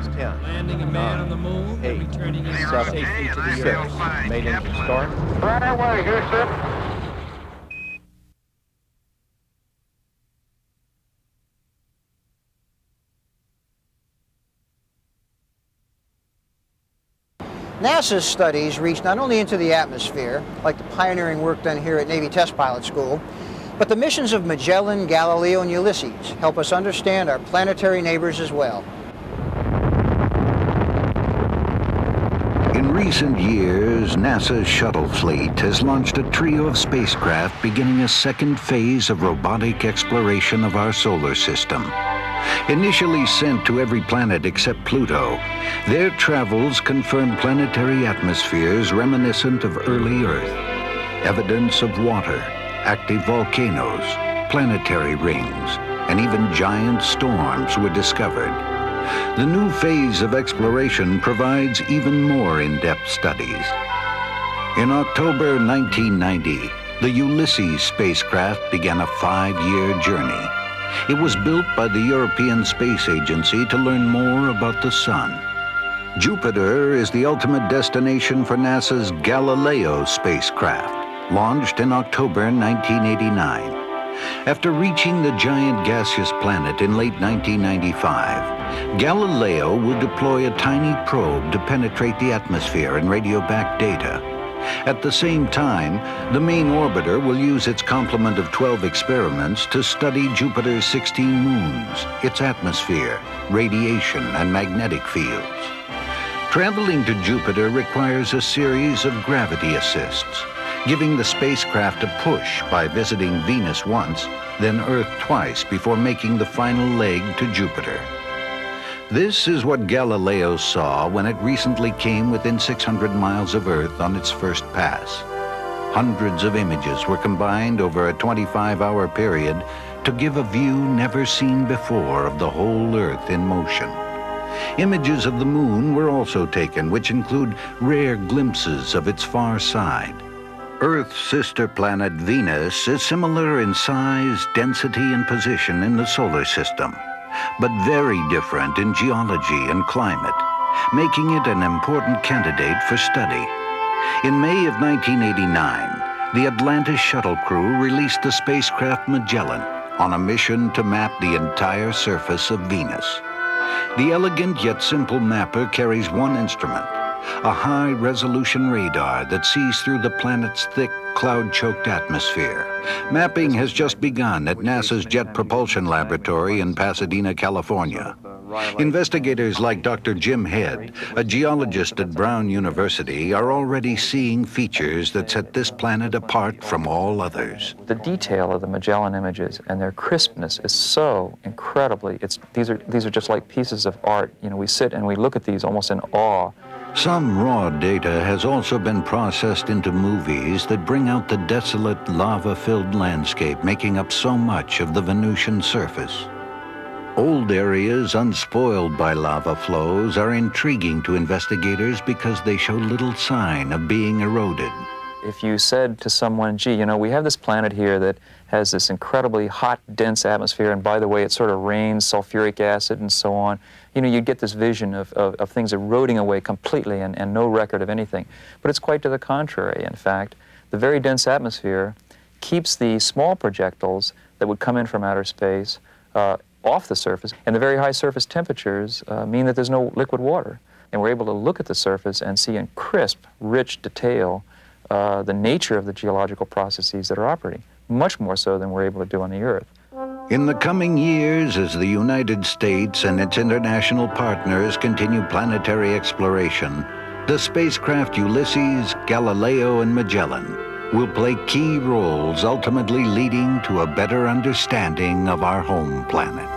is 10. Landing a man on the moon and 8, returning him 7, safely to the 6. Earth. Main engine start. Right away, Houston. NASA's studies reach not only into the atmosphere, like the pioneering work done here at Navy Test Pilot School, but the missions of Magellan, Galileo, and Ulysses help us understand our planetary neighbors as well. In recent years, NASA's shuttle fleet has launched a trio of spacecraft beginning a second phase of robotic exploration of our solar system. Initially sent to every planet except Pluto, their travels confirm planetary atmospheres reminiscent of early Earth. Evidence of water, active volcanoes, planetary rings, and even giant storms were discovered. The new phase of exploration provides even more in-depth studies. In October 1990, the Ulysses spacecraft began a 5-year journey. It was built by the European Space Agency to learn more about the Sun. Jupiter is the ultimate destination for NASA's Galileo spacecraft, launched in October 1989. After reaching the giant gaseous planet in late 1995, Galileo will deploy a tiny probe to penetrate the atmosphere and radio back data. At the same time, the main orbiter will use its complement of 12 experiments to study Jupiter's 16 moons, its atmosphere, radiation, and magnetic fields. Traveling to Jupiter requires a series of gravity assists, giving the spacecraft a push by visiting Venus once, then Earth twice before making the final leg to Jupiter. This is what Galileo saw when it recently came within 600 miles of Earth on its first pass. Hundreds of images were combined over a 25-hour period to give a view never seen before of the whole Earth in motion. Images of the moon were also taken, which include rare glimpses of its far side. Earth's sister planet Venus is similar in size, density, and position in the solar system, but very different in geology and climate, making it an important candidate for study. In May of 1989, the Atlantis shuttle crew released the spacecraft Magellan on a mission to map the entire surface of Venus. The elegant yet simple mapper carries one instrument, a high-resolution radar that sees through the planet's thick, cloud-choked atmosphere. Mapping has just begun at NASA's Jet Propulsion Laboratory in Pasadena, California. Investigators like Dr. Jim Head, a geologist at Brown University, are already seeing features that set this planet apart from all others. The detail of the Magellan images and their crispness is so incredibly, these are just like pieces of art. You know, we sit and we look at these almost in awe. Some raw data has also been processed into movies that bring out the desolate, lava-filled landscape making up so much of the Venusian surface. Old areas unspoiled by lava flows are intriguing to investigators because they show little sign of being eroded. If you said to someone, gee, you know, we have this planet here that has this incredibly hot, dense atmosphere, and by the way, it sort of rains sulfuric acid and so on, you know, you'd get this vision of things eroding away completely and no record of anything. But it's quite to the contrary. In fact, the very dense atmosphere keeps the small projectiles that would come in from outer space off the surface, and the very high surface temperatures mean that there's no liquid water. And we're able to look at the surface and see in crisp, rich detail the nature of the geological processes that are operating, much more so than we're able to do on the Earth. In the coming years, as the United States and its international partners continue planetary exploration, the spacecraft Ulysses, Galileo, and Magellan will play key roles, ultimately leading to a better understanding of our home planet.